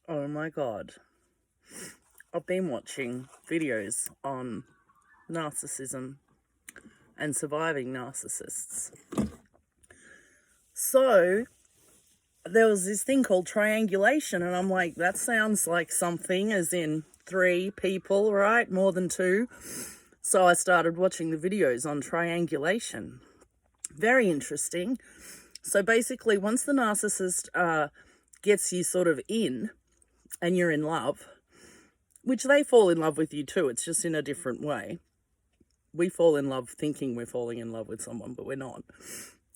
Oh my God. I've been watching videos on narcissism and surviving narcissists. So there was this thing called triangulation, and I'm like, that sounds like something, as in 3 people, right? More than 2. So I started watching the videos on triangulation. Very interesting. So basically, once the narcissist gets you sort of in and you're in love, which they fall in love with you too, it's just in a different way. We fall in love thinking we're falling in love with someone, but we're not.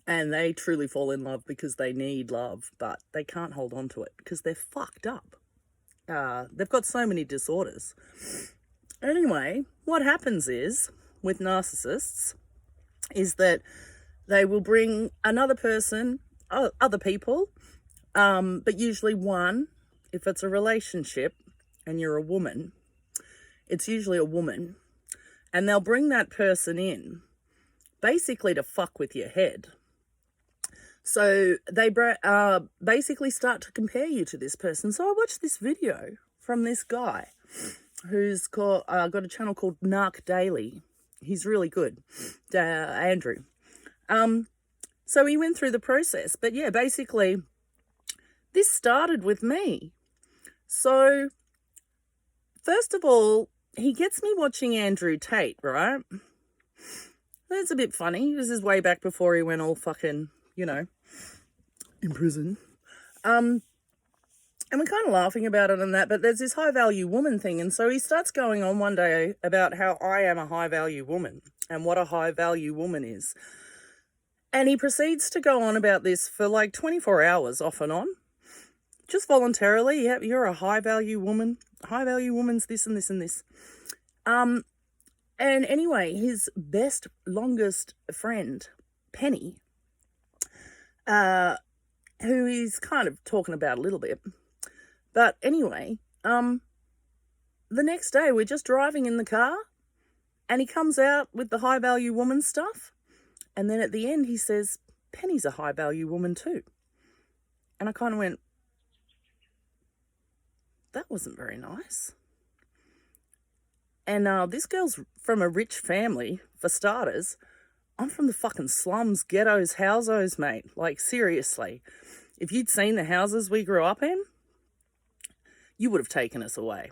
And they truly fall in love because they need love, but they can't hold on to it because they're fucked up. They've got so many disorders. Anyway, what happens is, with narcissists, is that they will bring another person, other people, but usually one. If it's a relationship and you're a woman, it's usually a woman. And they'll bring that person in basically to fuck with your head. So they basically start to compare you to this person. So I watched this video from this guy who's got a channel called Narc Daily. He's really good, Andrew. So he went through the process. But yeah, basically, this started with me. So first of all, he gets me watching Andrew Tate, right? That's a bit funny. This is way back before he went all fucking, in prison. And we're kind of laughing about it and that, but there's this high-value woman thing. And so he starts going on one day about how I am a high-value woman and what a high-value woman is. And he proceeds to go on about this for like 24 hours off and on. Just voluntarily. Yeah, you're a high-value woman. High-value woman's this and this and this. And anyway, his best, longest friend, Penny, who he's kind of talking about a little bit. But anyway, the next day we're just driving in the car and he comes out with the high-value woman stuff. And then at the end he says, Penny's a high-value woman too. And I kind of went, that wasn't very nice. And this girl's from a rich family, for starters. I'm from the fucking slums, ghettos, housos, mate. Like, seriously. If you'd seen the houses we grew up in, you would have taken us away.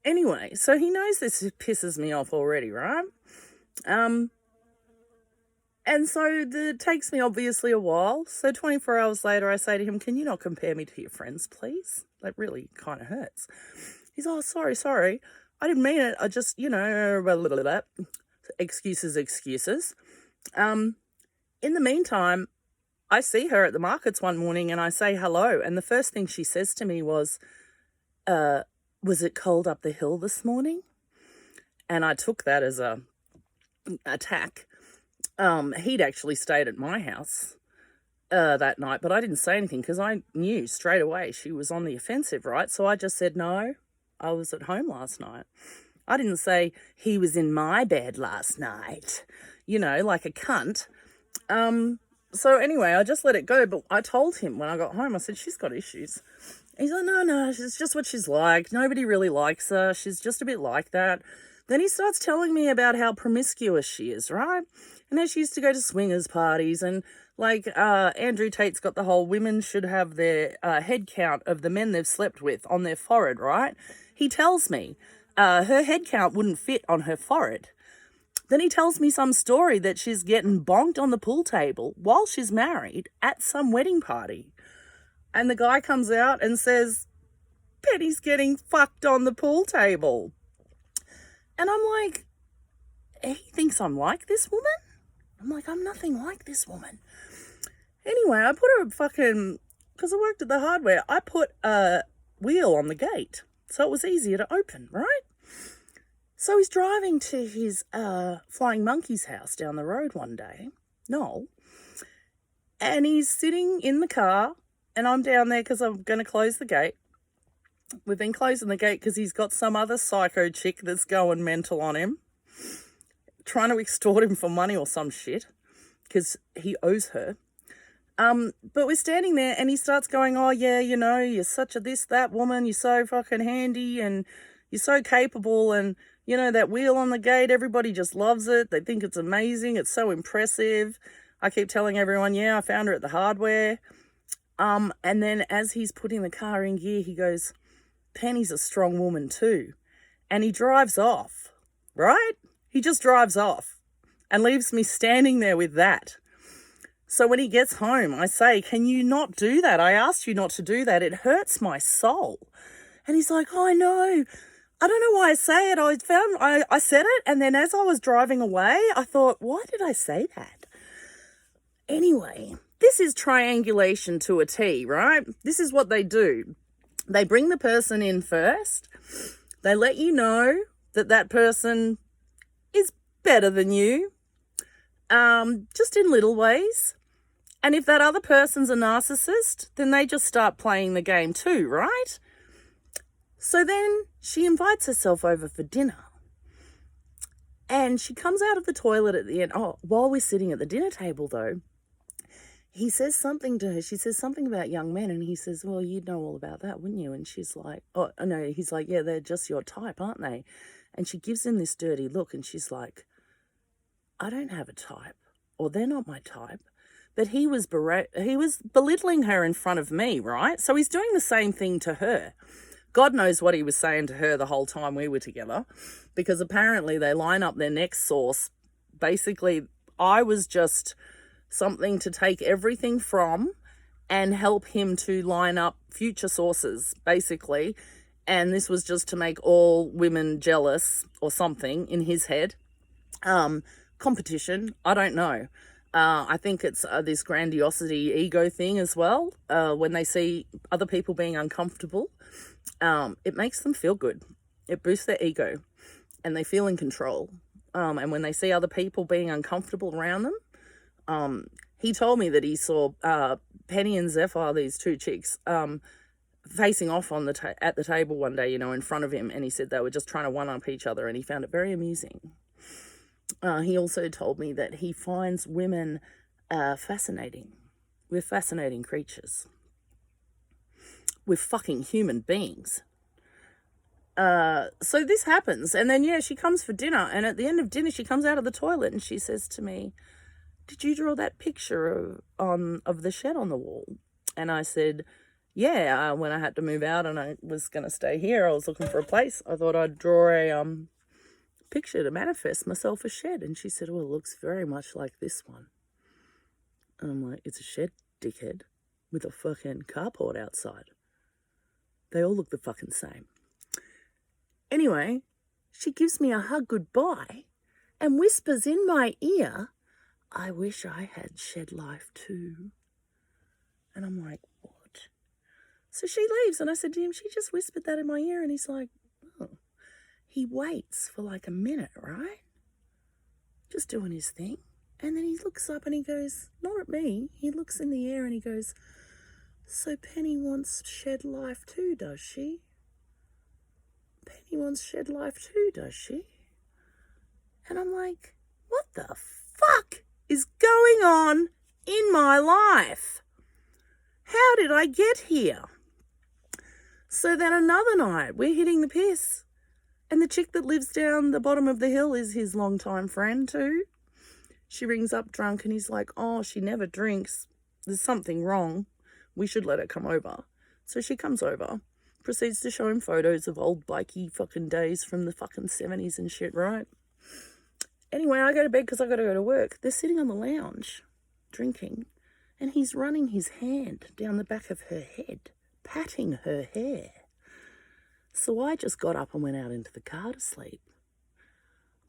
Anyway, so he knows this pisses me off already, right? And so it takes me obviously a while. So 24 hours later, I say to him, can you not compare me to your friends, please? That really kind of hurts. He's, oh, sorry. I didn't mean it. I just, blah, blah, blah. Excuses. In the meantime, I see her at the markets one morning and I say hello. And the first thing she says to me was it cold up the hill this morning? And I took that as a attack. He'd actually stayed at my house that night, but I didn't say anything because I knew straight away she was on the offensive, right? So I just said, no, I was at home last night. I didn't say he was in my bed last night, like a cunt. So anyway, I just let it go, but I told him when I got home, I said, she's got issues. He's like, no, it's just what she's like. Nobody really likes her. She's just a bit like that. Then he starts telling me about how promiscuous she is, right? And how she used to go to swingers parties and like Andrew Tate's got the whole women should have their head count of the men they've slept with on their forehead, right? He tells me her head count wouldn't fit on her forehead. Then he tells me some story that she's getting bonked on the pool table while she's married at some wedding party. And the guy comes out and says, Penny's getting fucked on the pool table. And I'm like, he thinks I'm like this woman? I'm like, I'm nothing like this woman. Anyway, I put because I worked at the hardware, I put a wheel on the gate so it was easier to open, right? So he's driving to his Flying Monkey's house down the road one day, Noel, and he's sitting in the car and I'm down there because I'm going to close the gate. We've been closing the gate because he's got some other psycho chick that's going mental on him, trying to extort him for money or some shit because he owes her. But we're standing there and he starts going, oh yeah, you know, you're such a this, that woman, you're so fucking handy and you're so capable, and you know, that wheel on the gate, everybody just loves it. They think it's amazing. It's so impressive. I keep telling everyone, yeah, I found her at the hardware. And then as he's putting the car in gear, he goes, Penny's a strong woman too. And he drives off, right? He just drives off and leaves me standing there with that. So when he gets home, I say, can you not do that? I asked you not to do that. It hurts my soul. And he's like, oh, I know. I don't know why I say it. I said it, and then as I was driving away, I thought, why did I say that? Anyway, this is triangulation to a T, right? This is what they do. They bring the person in first. They let you know that that person is better than you, just in little ways. And if that other person's a narcissist, then they just start playing the game too, right? So then she invites herself over for dinner. And she comes out of the toilet at the end. Oh, while we're sitting at the dinner table, though, he says something to her. She says something about young men. And he says, well, you'd know all about that, wouldn't you? And she's like, oh, no. He's like, yeah, they're just your type, aren't they? And she gives him this dirty look. And she's like, I don't have a type. Or they're not my type. But he was belittling her in front of me, right? So he's doing the same thing to her. God knows what he was saying to her the whole time we were together, because apparently they line up their next source. Basically, I was just something to take everything from and help him to line up future sources, basically. And this was just to make all women jealous or something in his head. Competition, I don't know. I think it's this grandiosity ego thing as well. When they see other people being uncomfortable, it makes them feel good. It boosts their ego and they feel in control. And when they see other people being uncomfortable around them, he told me that he saw Penny and Zephyr, these two chicks, facing off on at the table one day, you know, in front of him. And he said they were just trying to one-up each other, and he found it very amusing. He also told me that he finds women fascinating. We're fascinating creatures. We're fucking human beings. So this happens. And then, yeah, she comes for dinner. And at the end of dinner, she comes out of the toilet and she says to me, did you draw that picture of the shed on the wall? And I said, yeah, when I had to move out and I was going to stay here, I was looking for a place. I thought I'd draw a picture to manifest myself a shed. And she said, well, it looks very much like this one. And I'm like, it's a shed, dickhead, with a fucking carport outside. They all look the fucking same. Anyway, she gives me a hug goodbye and whispers in my ear, I wish I had shed life too. And I'm like, what? So she leaves and I said to him, she just whispered that in my ear. And he's like, oh. He waits for like a minute, right? Just doing his thing. And then he looks up and he goes, not at me. He looks in the air and he goes, so Penny wants shed life too, does she? Penny wants shed life too, does she? And I'm like, what the fuck is going on in my life? How did I get here? So then another night, we're hitting the piss. And the chick that lives down the bottom of the hill is his longtime friend too. She rings up drunk and he's like, oh, she never drinks. There's something wrong. We should let her come over. So she comes over, proceeds to show him photos of old bikey fucking days from the fucking 70s and shit, right? Anyway, I go to bed because I got to go to work. They're sitting on the lounge, drinking, and he's running his hand down the back of her head, patting her hair. So I just got up and went out into the car to sleep.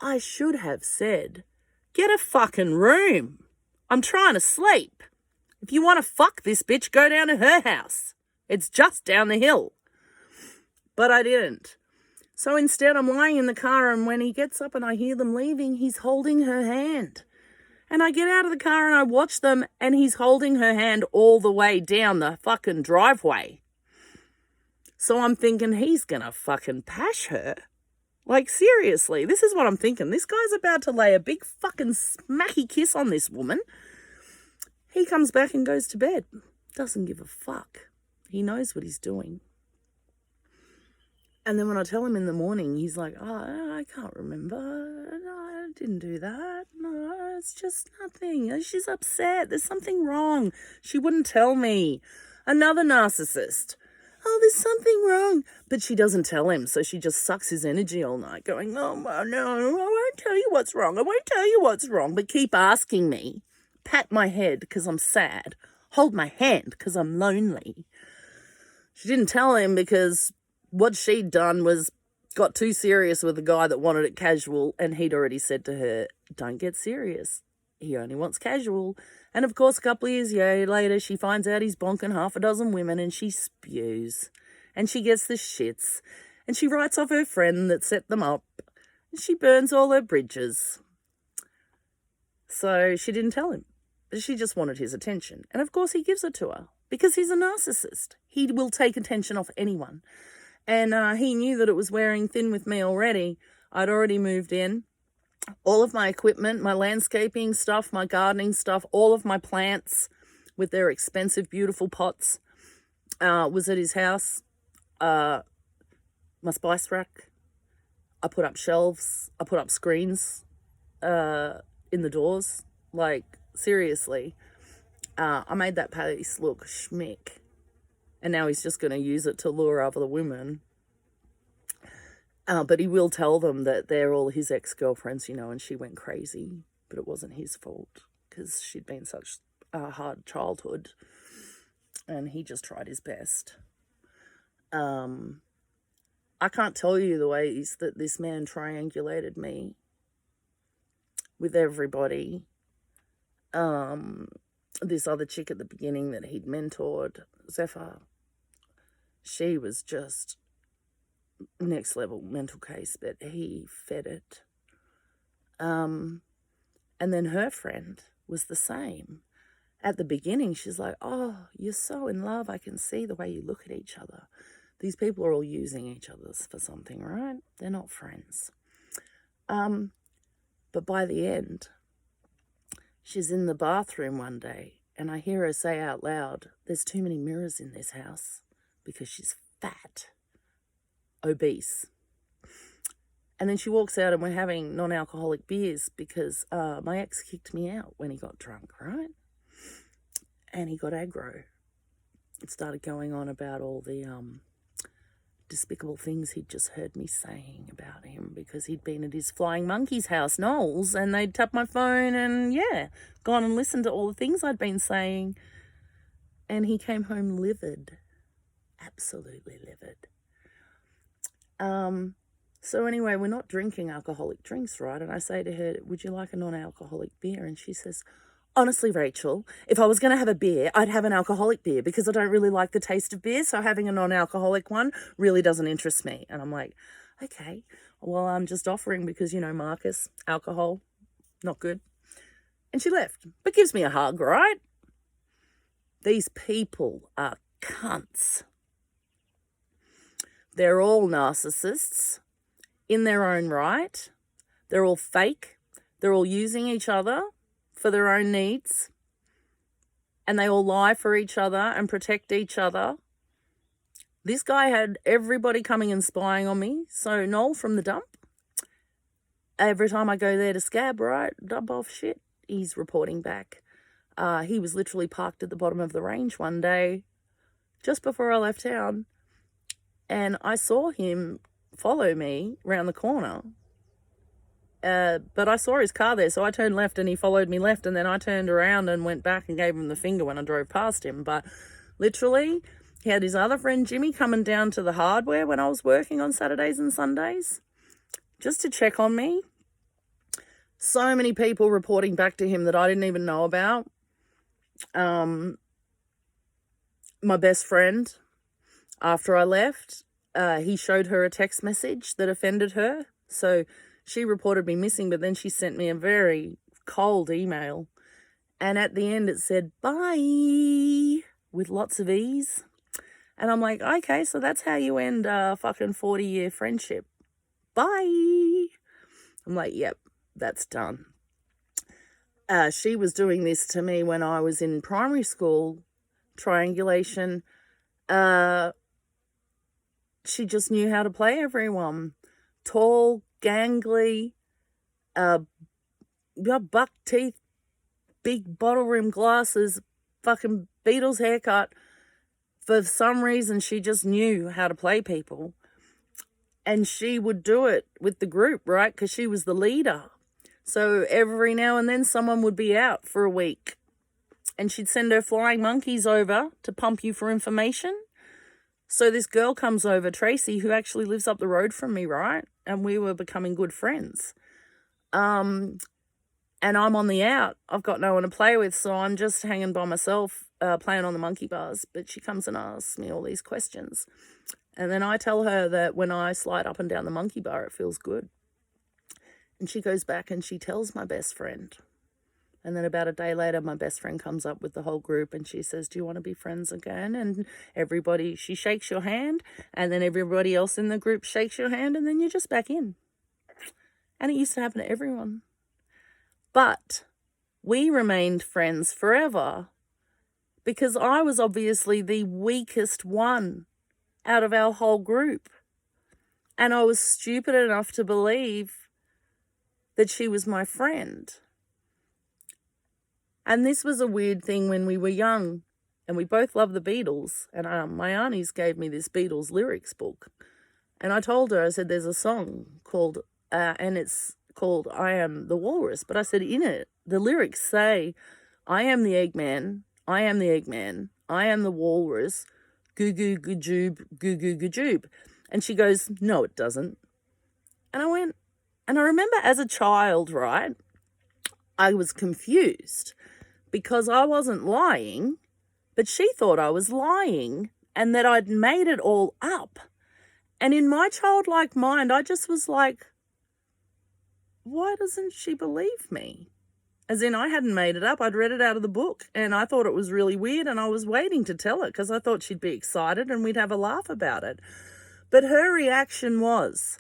I should have said, get a fucking room. I'm trying to sleep. If you want to fuck this bitch, go down to her house. It's just down the hill. But I didn't. So instead I'm lying in the car, and when he gets up and I hear them leaving, he's holding her hand. And I get out of the car and I watch them, and he's holding her hand all the way down the fucking driveway. So I'm thinking he's going to fucking pash her. Like, seriously, this is what I'm thinking. This guy's about to lay a big fucking smacky kiss on this woman. He comes back and goes to bed. Doesn't give a fuck. He knows what he's doing. And then when I tell him in the morning, he's like, oh, I can't remember. No, I didn't do that. No, it's just nothing. She's upset. There's something wrong. She wouldn't tell me. Another narcissist. Oh, there's something wrong. But she doesn't tell him, so she just sucks his energy all night, going, oh, no, I won't tell you what's wrong. I won't tell you what's wrong, but keep asking me. Pat my head because I'm sad. Hold my hand because I'm lonely. She didn't tell him because what she'd done was got too serious with the guy that wanted it casual, and he'd already said to her, don't get serious. He only wants casual. And of course, a couple of years later, she finds out he's bonking half a dozen women, and she spews. And she gets the shits. And she writes off her friend that set them up. And she burns all her bridges. So she didn't tell him. She just wanted his attention. And of course, he gives it to her because he's a narcissist. He will take attention off anyone. And he knew that it was wearing thin with me already. I'd already moved in. All of my equipment, my landscaping stuff, my gardening stuff, all of my plants with their expensive, beautiful pots was at his house. My spice rack. I put up shelves. I put up screens in the doors. Like, seriously. I made that place look schmick. And now he's just going to use it to lure other women. But he will tell them that they're all his ex-girlfriends, and she went crazy. But it wasn't his fault because she'd been such a hard childhood. And he just tried his best. I can't tell you the ways that this man triangulated me with everybody. This other chick at the beginning that he'd mentored, Zephyr, she was just next level mental case, but he fed it. And then her friend was the same. At the beginning, she's like, oh, you're so in love. I can see the way you look at each other. These people are all using each other for something, right? They're not friends. But by the end, she's in the bathroom one day and I hear her say out loud, there's too many mirrors in this house because she's fat, obese. And then she walks out and we're having non-alcoholic beers because my ex kicked me out when he got drunk, right? And he got aggro. It started going on about all the despicable things he'd just heard me saying about him because he'd been at his flying monkey's house, Knowles, and they'd tapped my phone and, gone and listened to all the things I'd been saying. And he came home livid, absolutely livid. So anyway, we're not drinking alcoholic drinks, right? And I say to her, would you like a non-alcoholic beer? And she says, honestly, Rachel, if I was going to have a beer, I'd have an alcoholic beer because I don't really like the taste of beer. So having a non-alcoholic one really doesn't interest me. And I'm like, okay, well, I'm just offering because, Marcus, alcohol, not good. And she left, but gives me a hug, right? These people are cunts. They're all narcissists in their own right. They're all fake. They're all using each other for their own needs. And they all lie for each other and protect each other. This guy had everybody coming and spying on me. So Noel from the dump, every time I go there to scab, right, dump off shit, he's reporting back. He was literally parked at the bottom of the range one day just before I left town. And I saw him follow me round the corner. But I saw his car there, so I turned left and he followed me left. And then I turned around and went back and gave him the finger when I drove past him. But literally, he had his other friend Jimmy coming down to the hardware when I was working on Saturdays and Sundays just to check on me. So many people reporting back to him that I didn't even know about. My best friend, after I left, he showed her a text message that offended her. So she reported me missing, but then she sent me a very cold email. And at the end it said, bye, with lots of ease. And I'm like, okay, so that's how you end a fucking 40-year friendship. Bye. I'm like, yep, that's done. she was doing this to me when I was in primary school, Triangulation. She just knew how to play everyone. Tall, gangly, buck teeth, big bottle rim glasses, fucking Beatles haircut. For some reason, she just knew how to play people. And she would do it with the group, right? Because she was the leader. So every now and then someone would be out for a week. And she'd send her flying monkeys over to pump you for information. So this girl comes over, Tracy, who actually lives up the road from me, right? And we were becoming good friends. And I'm on the out. I've got no one to play with, so I'm just hanging by myself, playing on the monkey bars. But she comes and asks me all these questions. And then I tell her that when I slide up and down the monkey bar, it feels good. And she goes back and she tells my best friend. And then about a day later, my best friend comes up with the whole group and she says, do you want to be friends again? And she shakes your hand, and then everybody else in the group shakes your hand, and then you're just back in. And it used to happen to everyone. But we remained friends forever because I was obviously the weakest one out of our whole group. And I was stupid enough to believe that she was my friend. And this was a weird thing when we were young, and we both loved the Beatles. And my aunties gave me this Beatles lyrics book. And I told her, I said, there's a song called, and it's called I Am the Walrus. But I said, in it, the lyrics say, I am the Eggman, I am the Eggman, I am the Walrus, goo goo gajoob, goo goo gajoob. And she goes, no, it doesn't. And I went, and I remember as a child, right, I was confused because I wasn't lying, but she thought I was lying and that I'd made it all up. And in my childlike mind, I just was like, why doesn't she believe me? As in, I hadn't made it up. I'd read it out of the book and I thought it was really weird, and I was waiting to tell her because I thought she'd be excited and we'd have a laugh about it. But her reaction was,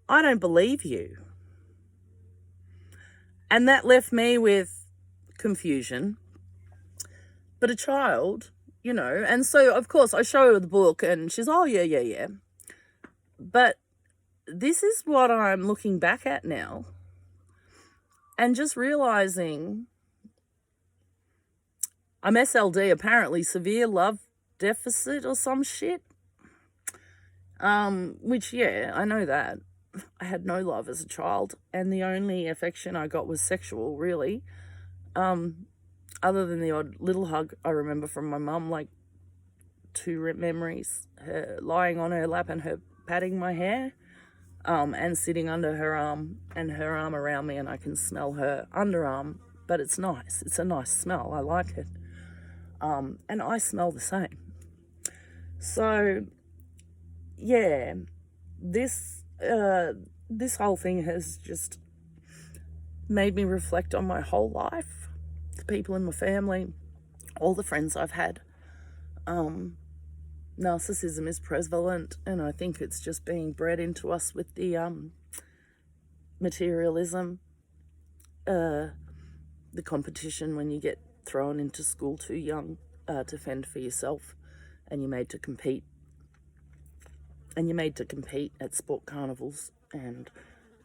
I don't believe you. And that left me with confusion. But a child, and so, of course, I show her the book and she's, oh, yeah. But this is what I'm looking back at now and just realizing I'm SLD, apparently severe love deficit or some shit. Which, yeah, I know that. I had no love as a child, and the only affection I got was sexual, really. Other than the odd little hug I remember from my mum, like 2 memories, her lying on her lap and her patting my hair, and sitting under her arm and her arm around me, and I can smell her underarm, but it's nice. It's a nice smell. I like it. And I smell the same. So, yeah, this whole thing has just made me reflect on my whole life, the people in my family, all the friends I've had. Narcissism is prevalent, and I think it's just being bred into us with the materialism, the competition when you get thrown into school too young to fend for yourself, and you're made to compete. And you're made to compete at sport carnivals and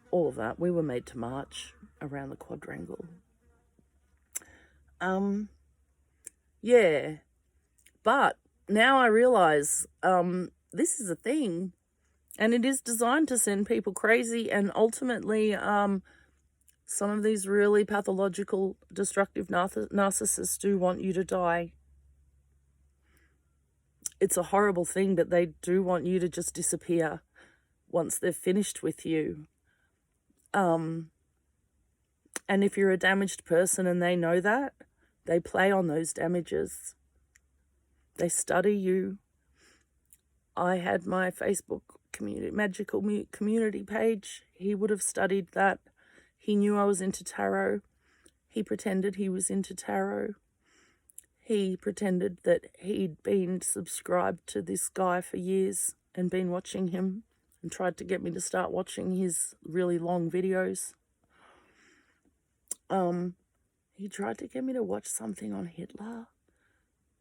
all of that. We were made to march around the quadrangle. Yeah. But now I realise this is a thing, and it is designed to send people crazy, and ultimately some of these really pathological, destructive narcissists do want you to die. It's a horrible thing, but they do want you to just disappear once they're finished with you. And if you're a damaged person and they know that, they play on those damages. They study you. I had my Facebook magical community page. He would have studied that. He knew I was into tarot. He pretended he was into tarot. He pretended that he'd been subscribed to this guy for years and been watching him, and tried to get me to start watching his really long videos. He tried to get me to watch something on Hitler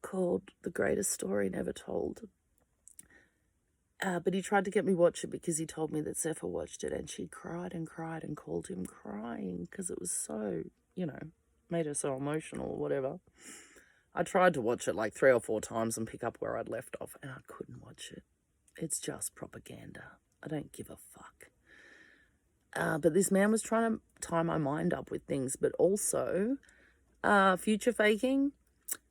called The Greatest Story Never Told. But he tried to get me to watch it because he told me that Zephyr watched it and she cried and cried and called him crying because it was so, made her so emotional or whatever. I tried to watch it like 3 or 4 times and pick up where I'd left off, and I couldn't watch it. It's just propaganda. I don't give a fuck. But this man was trying to tie my mind up with things, but also future faking.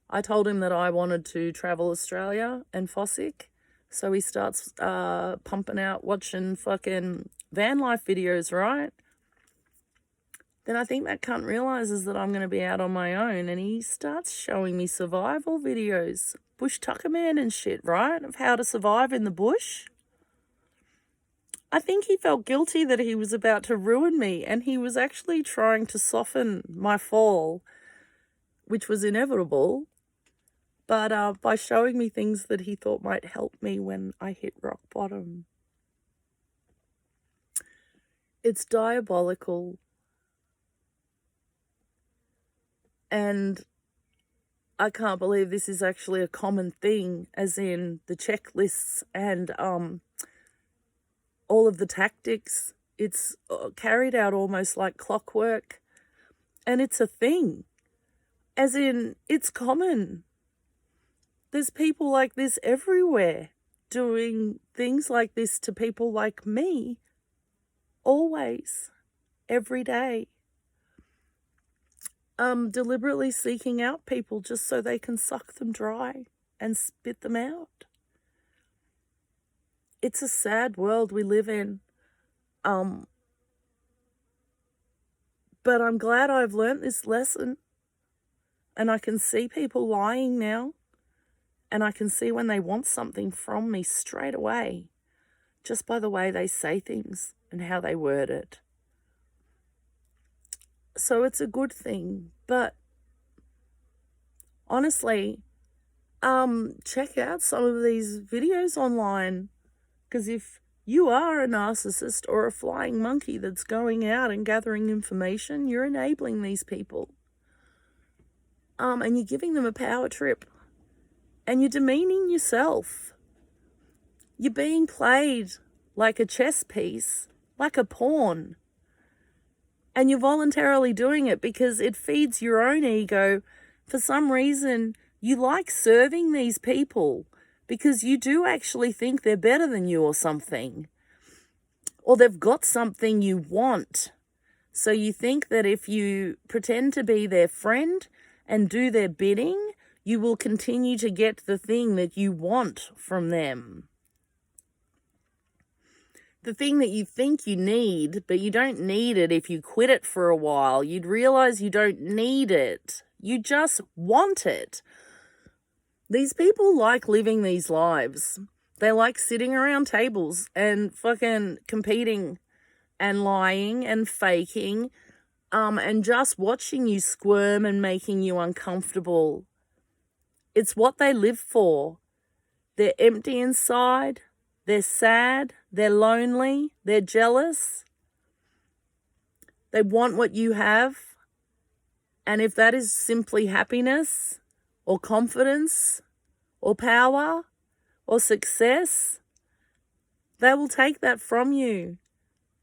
I told him that I wanted to travel Australia and Fossick. So he starts pumping out, watching fucking van life videos, right? Then I think that cunt realizes that I'm going to be out on my own, and he starts showing me survival videos, bush tucker man and shit, right? Of how to survive in the bush. I think he felt guilty that he was about to ruin me, and he was actually trying to soften my fall, which was inevitable. But by showing me things that he thought might help me when I hit rock bottom. It's diabolical. And I can't believe this is actually a common thing, as in the checklists and all of the tactics. It's carried out almost like clockwork. And it's a thing. As in, it's common. There's people like this everywhere doing things like this to people like me, always, every day. Deliberately seeking out people just so they can suck them dry and spit them out. It's a sad world we live in. But I'm glad I've learnt this lesson, and I can see people lying now. And I can see when they want something from me straight away, just by the way they say things and how they word it. So it's a good thing. But honestly, check out some of these videos online. Because if you are a narcissist or a flying monkey that's going out and gathering information, you're enabling these people. And you're giving them a power trip. And you're demeaning yourself. You're being played like a chess piece, like a pawn. And you're voluntarily doing it because it feeds your own ego. For some reason, you like serving these people because you do actually think they're better than you or something. Or they've got something you want. So you think that if you pretend to be their friend and do their bidding, you will continue to get the thing that you want from them. The thing that you think you need, but you don't need it if you quit it for a while. You'd realize you don't need it. You just want it. These people like living these lives. They like sitting around tables and fucking competing and lying and faking, and just watching you squirm and making you uncomfortable. It's what they live for. They're empty inside. They're sad. They're lonely. They're jealous. They want what you have. And if that is simply happiness or confidence or power or success, they will take that from you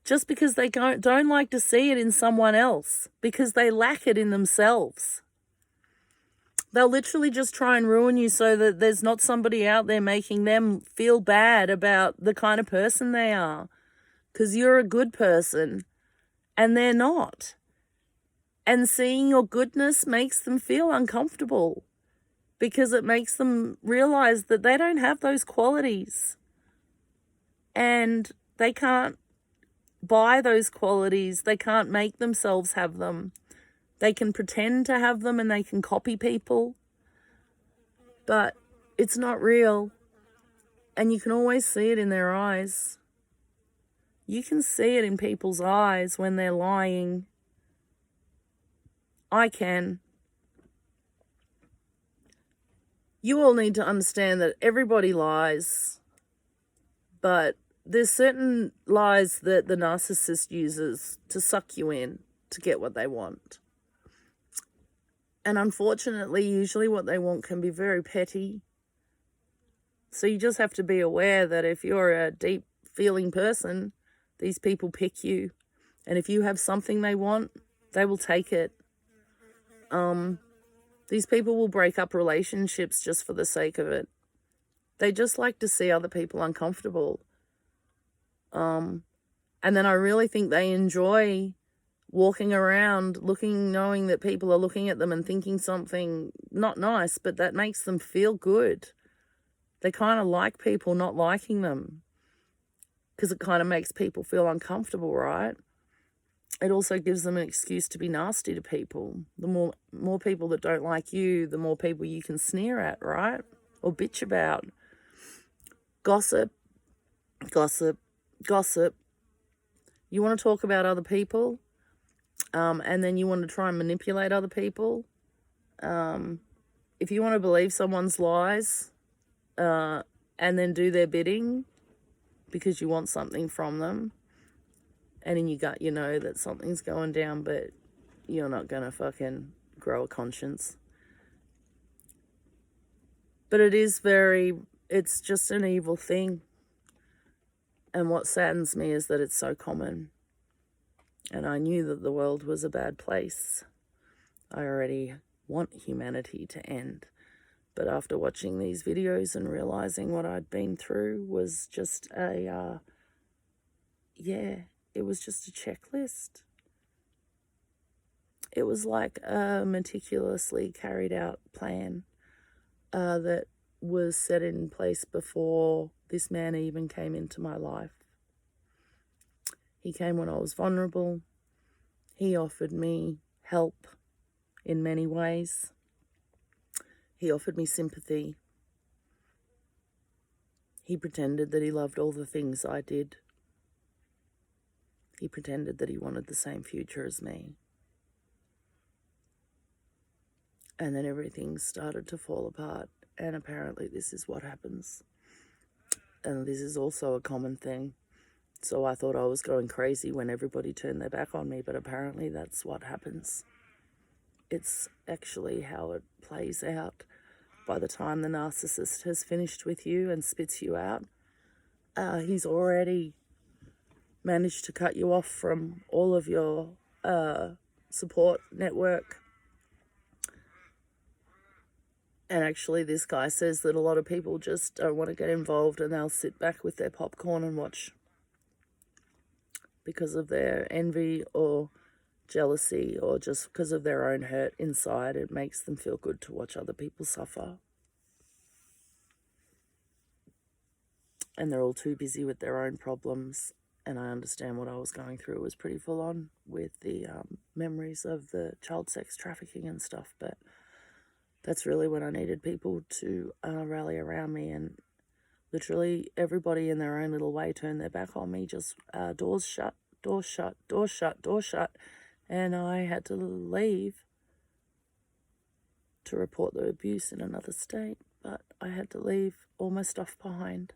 just because they don't like to see it in someone else, because they lack it in themselves. They'll literally just try and ruin you so that there's not somebody out there making them feel bad about the kind of person they are. Because you're a good person and they're not. And seeing your goodness makes them feel uncomfortable because it makes them realize that they don't have those qualities. And they can't buy those qualities. They can't make themselves have them. They can pretend to have them and they can copy people, but it's not real. And you can always see it in their eyes. You can see it in people's eyes when they're lying. I can. You all need to understand that everybody lies, but there's certain lies that the narcissist uses to suck you in to get what they want. And unfortunately, usually what they want can be very petty. So you just have to be aware that if you're a deep feeling person, these people pick you. And if you have something they want, they will take it. These people will break up relationships just for the sake of it. They just like to see other people uncomfortable. And then I really think they enjoy walking around knowing that people are looking at them and thinking something not nice, but that makes them feel good. They kind of like people not liking them because it kind of makes people feel uncomfortable, right? It also gives them an excuse to be nasty to people. The more people that don't like you, the more people you can sneer at, right? Or bitch about. Gossip, gossip, gossip. You want to talk about other people, and then you want to try and manipulate other people. If you want to believe someone's lies, and then do their bidding because you want something from them, and in your gut you know that something's going down, but you're not going to fucking grow a conscience. But it's just an evil thing. And what saddens me is that it's so common. And I knew that the world was a bad place. I already want humanity to end. But after watching these videos and realizing what I'd been through was just it was just a checklist. It was like a meticulously carried out plan that was set in place before this man even came into my life. He came when I was vulnerable. He offered me help in many ways. He offered me sympathy. He pretended that he loved all the things I did. He pretended that he wanted the same future as me. And then everything started to fall apart. And apparently this is what happens. And this is also a common thing. So I thought I was going crazy when everybody turned their back on me, but apparently that's what happens. It's actually how it plays out. By the time the narcissist has finished with you and spits you out, he's already managed to cut you off from all of your support network. And actually this guy says that a lot of people just don't want to get involved and they'll sit back with their popcorn and watch because of their envy or jealousy or just because of their own hurt inside. It makes them feel good to watch other people suffer. And they're all too busy with their own problems. And I understand what I was going through. It was pretty full on with the memories of the child sex trafficking and stuff. But that's really when I needed people to rally around me. And literally everybody in their own little way turned their back on me. Just doors shut, doors shut, doors shut, doors shut. And I had to leave to report the abuse in another state. But I had to leave all my stuff behind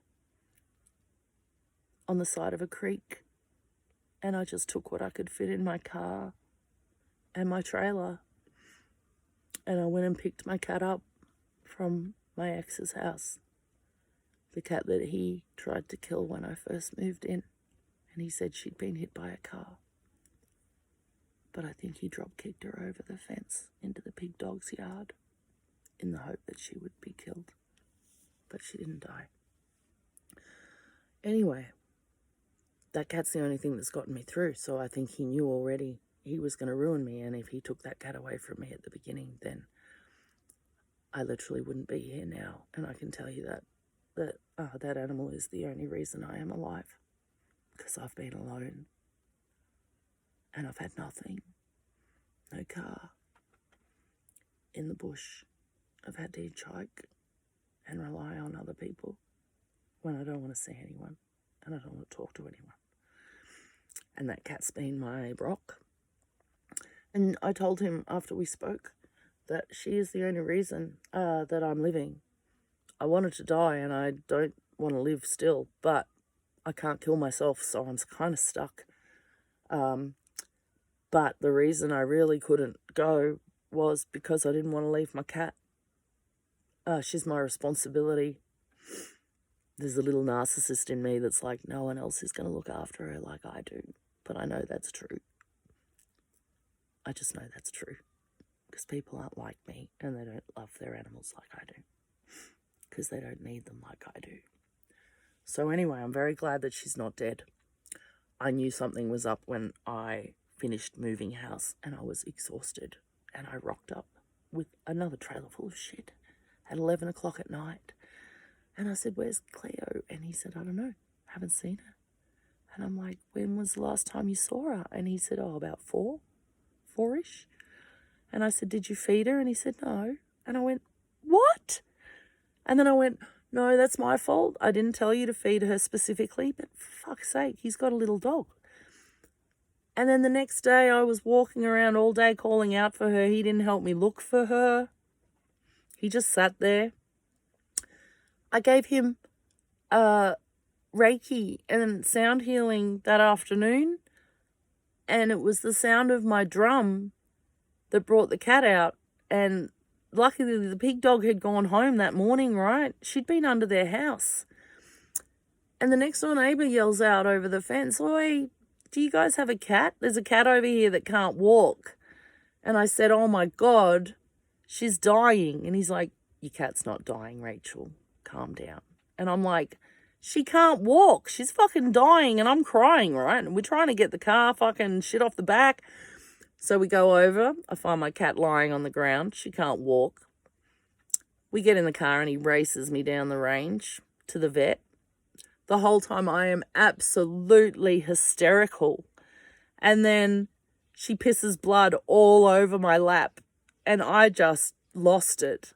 on the side of a creek. And I just took what I could fit in my car and my trailer. And I went and picked my cat up from my ex's house. The cat that he tried to kill when I first moved in. And he said she'd been hit by a car. But I think he drop-kicked her over the fence into the pig dog's yard in the hope that she would be killed. But she didn't die. Anyway, that cat's the only thing that's gotten me through. So I think he knew already he was going to ruin me. And if he took that cat away from me at the beginning, then I literally wouldn't be here now. And I can tell you that animal is the only reason I am alive. Because I've been alone. And I've had nothing. No car. In the bush. I've had to hitchhike and rely on other people when I don't want to see anyone and I don't want to talk to anyone. And that cat's been my rock. And I told him after we spoke that she is the only reason that I'm living. I wanted to die and I don't want to live still, but I can't kill myself, so I'm kind of stuck. But the reason I really couldn't go was because I didn't want to leave my cat. She's my responsibility. There's a little narcissist in me that's like, no one else is going to look after her like I do. But I know that's true. I just know that's true. Because people aren't like me and they don't love their animals like I do. Because they don't need them like I do. So anyway, I'm very glad that she's not dead. I knew something was up when I finished moving house and I was exhausted. And I rocked up with another trailer full of shit at 11 o'clock at night. And I said, where's Cleo? And he said, I don't know, haven't seen her. And I'm like, when was the last time you saw her? And he said, oh, about four-ish. And I said, did you feed her? And he said, no. And I went, what? And then I went, no, that's my fault. I didn't tell you to feed her specifically, but for fuck's sake, he's got a little dog. And then the next day I was walking around all day calling out for her. He didn't help me look for her. He just sat there. I gave him Reiki and sound healing that afternoon, and it was the sound of my drum that brought the cat out. And luckily the pig dog had gone home that morning, right? She'd been under their house. And the next door neighbour yells out over the fence, oi, do you guys have a cat? There's a cat over here that can't walk. And I said, oh my God, she's dying. And he's like, your cat's not dying, Rachel. Calm down. And I'm like, she can't walk. She's fucking dying. And I'm crying, right? And we're trying to get the car fucking shit off the back. So we go over. I find my cat lying on the ground. She can't walk. We get in the car and he races me down the range to the vet. The whole time I am absolutely hysterical. And then she pisses blood all over my lap. And I just lost it.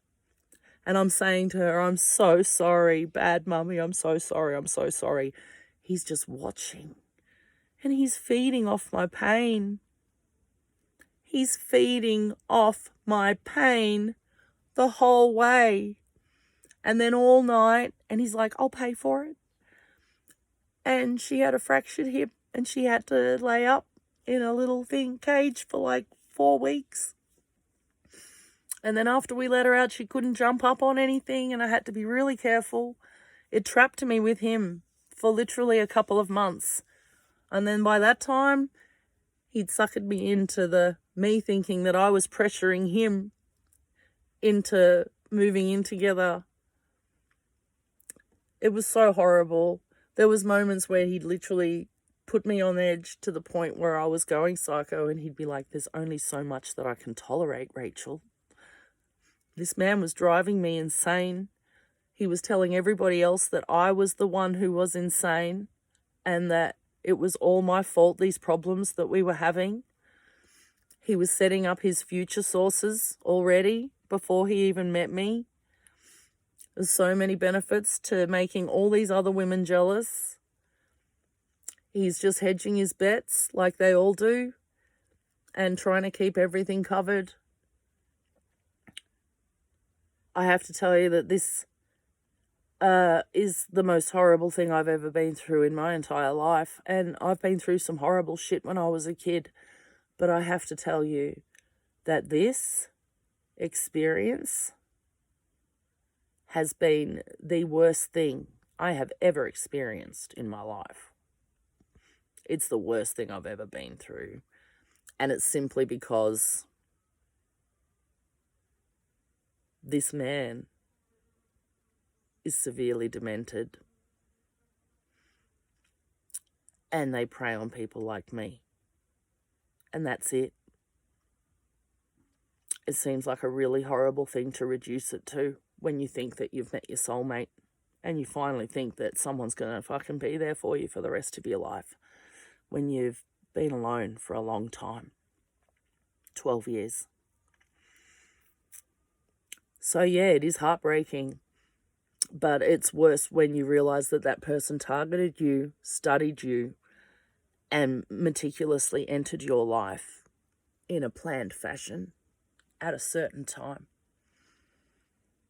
And I'm saying to her, I'm so sorry, bad mummy, I'm so sorry, I'm so sorry. He's just watching. And he's feeding off my pain. He's feeding off my pain the whole way. And then all night, and he's like, I'll pay for it. And she had a fractured hip and she had to lay up in a little cage for like 4 weeks. And then after we let her out, she couldn't jump up on anything and I had to be really careful. It trapped me with him for literally a couple of months. And then by that time, he'd suckered me into me thinking that I was pressuring him into moving in together. It was so horrible. There was moments where he'd literally put me on edge to the point where I was going psycho and he'd be like, there's only so much that I can tolerate, Rachel. This man was driving me insane. He was telling everybody else that I was the one who was insane and that it was all my fault, these problems that we were having. He was setting up his future sources already before he even met me. There's so many benefits to making all these other women jealous. He's just hedging his bets like they all do and trying to keep everything covered. I have to tell you that this is the most horrible thing I've ever been through in my entire life. And I've been through some horrible shit when I was a kid. But I have to tell you that this experience has been the worst thing I have ever experienced in my life. It's the worst thing I've ever been through. And it's simply because this man is severely demented and they prey on people like me. And that's it. It seems like a really horrible thing to reduce it to when you think that you've met your soulmate and you finally think that someone's going to fucking be there for you for the rest of your life when you've been alone for a long time. 12 years. So yeah, it is heartbreaking, but it's worse when you realise that that person targeted you, studied you, and meticulously entered your life in a planned fashion at a certain time,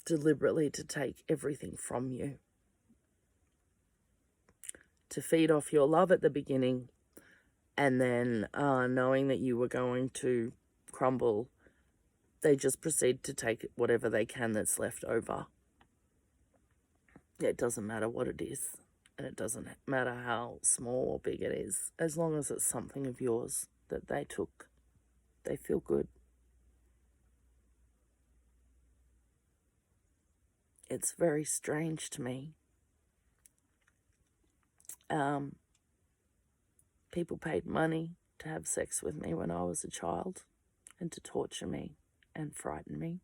deliberately to take everything from you, to feed off your love at the beginning, and then knowing that you were going to crumble they just proceed to take whatever they can that's left over. It doesn't matter what it is, and it doesn't matter how small or big it is, as long as it's something of yours that they took. They feel good. It's very strange to me. People paid money to have sex with me when I was a child, and to torture me and frighten me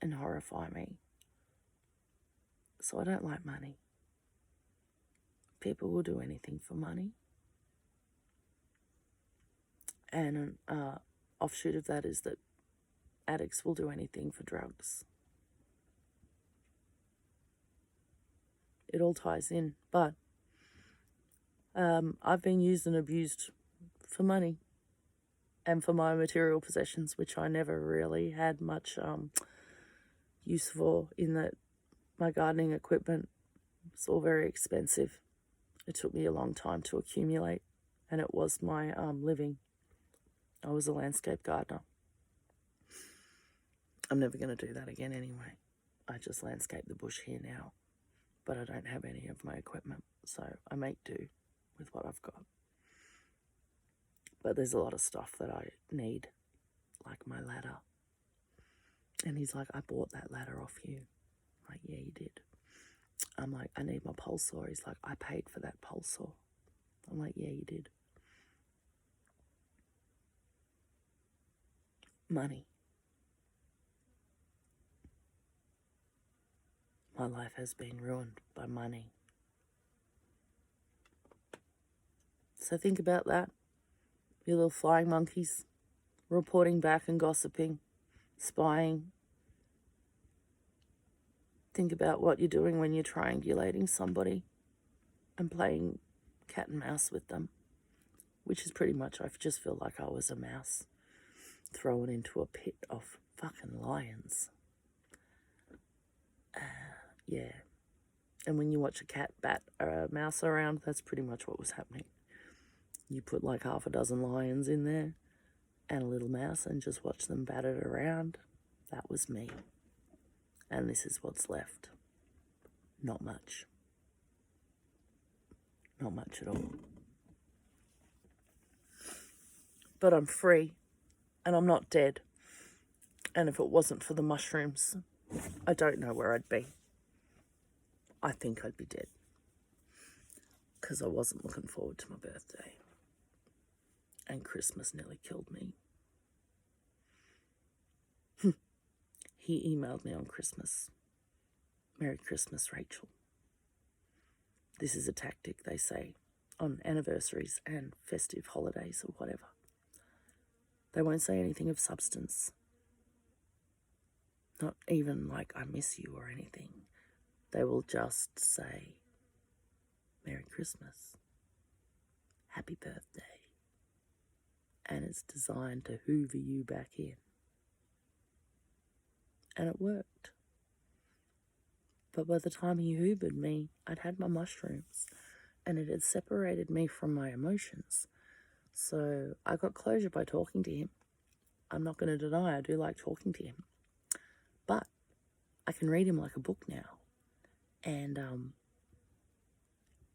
and horrify me. So I don't like money. People will do anything for money. And an offshoot of that is that addicts will do anything for drugs. It all ties in. But I've been used and abused for money and for my material possessions, which I never really had much use for, in that my gardening equipment was all very expensive. It took me a long time to accumulate, and it was my living. I was a landscape gardener. I'm never going to do that again anyway. I just landscape the bush here now, but I don't have any of my equipment, so I make do with what I've got. But there's a lot of stuff that I need, like my ladder. And he's like, I bought that ladder off you. I'm like, yeah, you did. I'm like, I need my pole saw. He's like, I paid for that pole saw. I'm like, yeah, you did. Money. My life has been ruined by money. So think about that. You little flying monkeys, reporting back and gossiping, spying. Think about what you're doing when you're triangulating somebody and playing cat and mouse with them, which is pretty much, I just feel like I was a mouse thrown into a pit of fucking lions. Yeah. And when you watch a cat bat or a mouse around, that's pretty much what was happening. You put like half a dozen lions in there and a little mouse and just watch them bat it around. That was me. And this is what's left. Not much. Not much at all. But I'm free, and I'm not dead. And if it wasn't for the mushrooms, I don't know where I'd be. I think I'd be dead, because I wasn't looking forward to my birthday. And Christmas nearly killed me. He emailed me on Christmas. Merry Christmas, Rachel. This is a tactic, they say, on anniversaries and festive holidays or whatever. They won't say anything of substance. Not even like, I miss you or anything. They will just say, Merry Christmas. Happy birthday. And it's designed to hoover you back in. And it worked. But by the time he hoovered me, I'd had my mushrooms, and it had separated me from my emotions. So I got closure by talking to him. I'm not going to deny I do like talking to him. But I can read him like a book now. And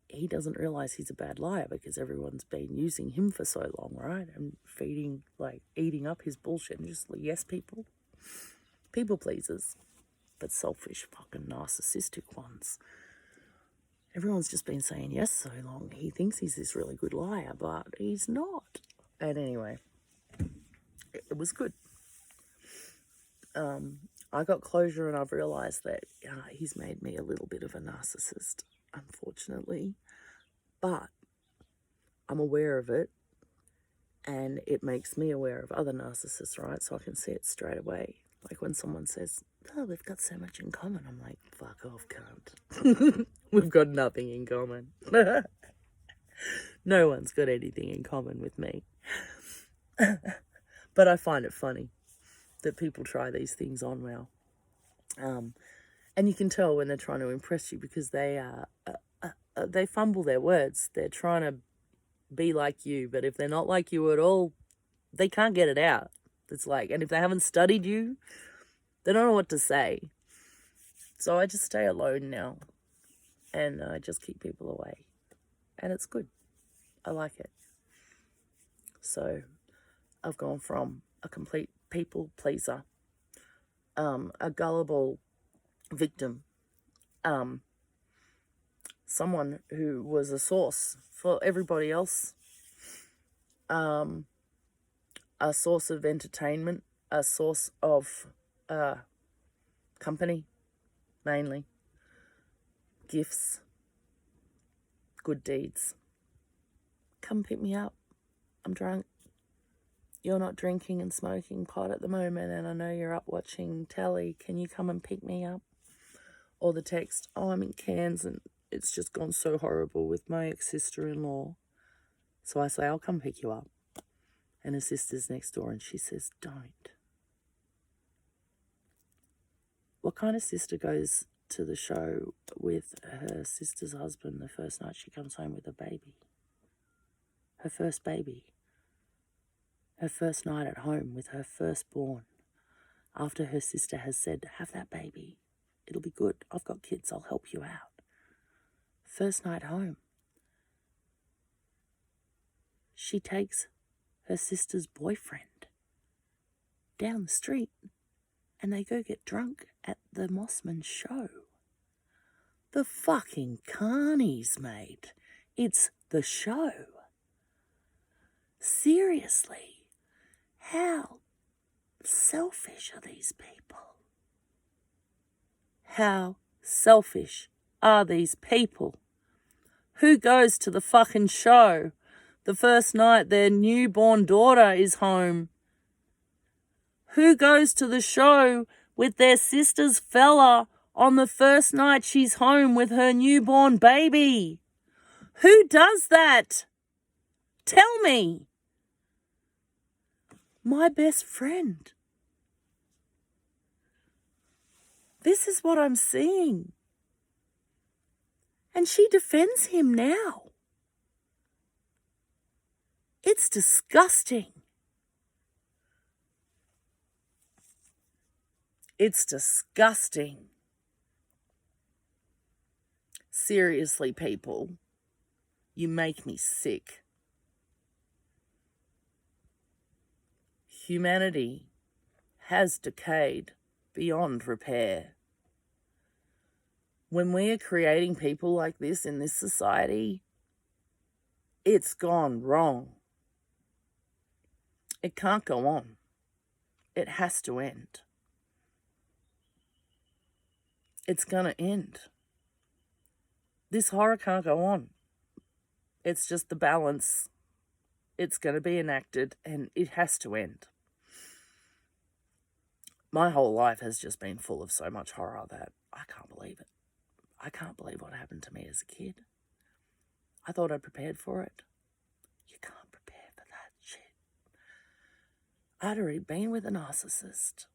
he doesn't realize he's a bad liar, because everyone's been using him for so long, right? And feeding, like, eating up his bullshit, and just, yes, people pleasers, but selfish fucking narcissistic ones. Everyone's just been saying yes so long. He thinks he's this really good liar, but he's not. And anyway, it was good. I got closure, and I've realised that he's made me a little bit of a narcissist, unfortunately. But I'm aware of it, and it makes me aware of other narcissists, right? So I can see it straight away. Like when someone says, oh, we've got so much in common. I'm like, fuck off, cunt. We've got nothing in common. No one's got anything in common with me. But I find it funny that people try these things on well. And you can tell when they're trying to impress you, because they fumble their words. They're trying to be like you, but if they're not like you at all, they can't get it out. It's like, and if they haven't studied you, they don't know what to say. So I just stay alone now, and I just keep people away, and it's good. I like it. So I've gone from a complete people pleaser, a gullible victim, someone who was a source for everybody else, a source of entertainment, a source of company, mainly, gifts, good deeds. Come pick me up. I'm drunk. You're not drinking and smoking pot at the moment, and I know you're up watching telly. Can you come and pick me up? Or the text, oh, I'm in Cairns and it's just gone so horrible with my ex-sister-in-law. So I say, I'll come pick you up. And her sister's next door, and she says, don't. What kind of sister goes to the show with her sister's husband the first night she comes home with a baby? Her first baby. Her first night at home with her firstborn. After her sister has said, have that baby. It'll be good. I've got kids. I'll help you out. First night home. She takes her sister's boyfriend down the street and they go get drunk at the Mossman show. The fucking carnies, mate. It's the show. Seriously, how selfish are these people? How selfish are these people? Who goes to the fucking show the first night their newborn daughter is home? Who goes to the show with their sister's fella on the first night she's home with her newborn baby? Who does that? Tell me. My best friend. This is what I'm seeing. And she defends him now. It's disgusting. It's disgusting. Seriously, people, you make me sick. Humanity has decayed beyond repair. When we are creating people like this in this society, it's gone wrong. It can't go on. It has to end. It's going to end. This horror can't go on. It's just the balance. It's going to be enacted and it has to end. My whole life has just been full of so much horror that I can't believe it. I can't believe what happened to me as a kid. I thought I'd prepared for it. You can't prepare for that shit. I'd already been with a narcissist.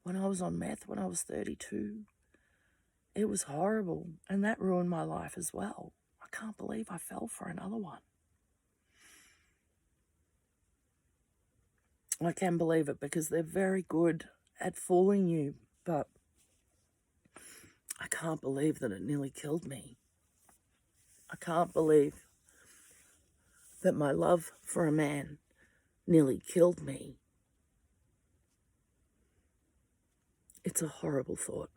When I was on meth, when I was 32, it was horrible, and that ruined my life as well. I can't believe I fell for another one. I can believe it because they're very good at fooling you, but I can't believe that it nearly killed me. I can't believe that my love for a man nearly killed me. It's a horrible thought.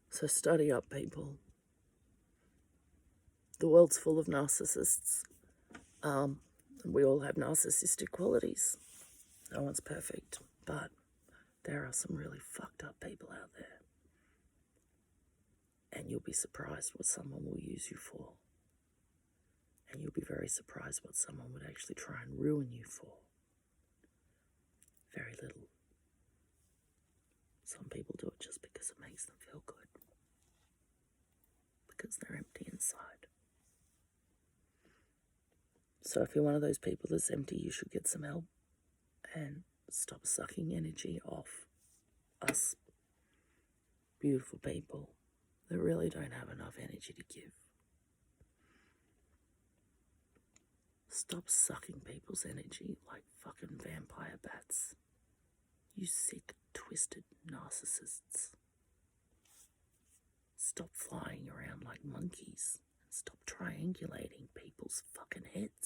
So study up, people. The world's full of narcissists. We all have narcissistic qualities. No one's perfect, but there are some really fucked up people out there. And you'll be surprised what someone will use you for. And you'll be very surprised what someone would actually try and ruin you for. Very little. Some people do it just because it makes them feel good. Because they're empty inside. So if you're one of those people that's empty, you should get some help and stop sucking energy off us beautiful people that really don't have enough energy to give. Stop sucking people's energy like fucking vampire bats. You sick, twisted narcissists. Stop flying around like monkeys and stop triangulating people's fucking heads.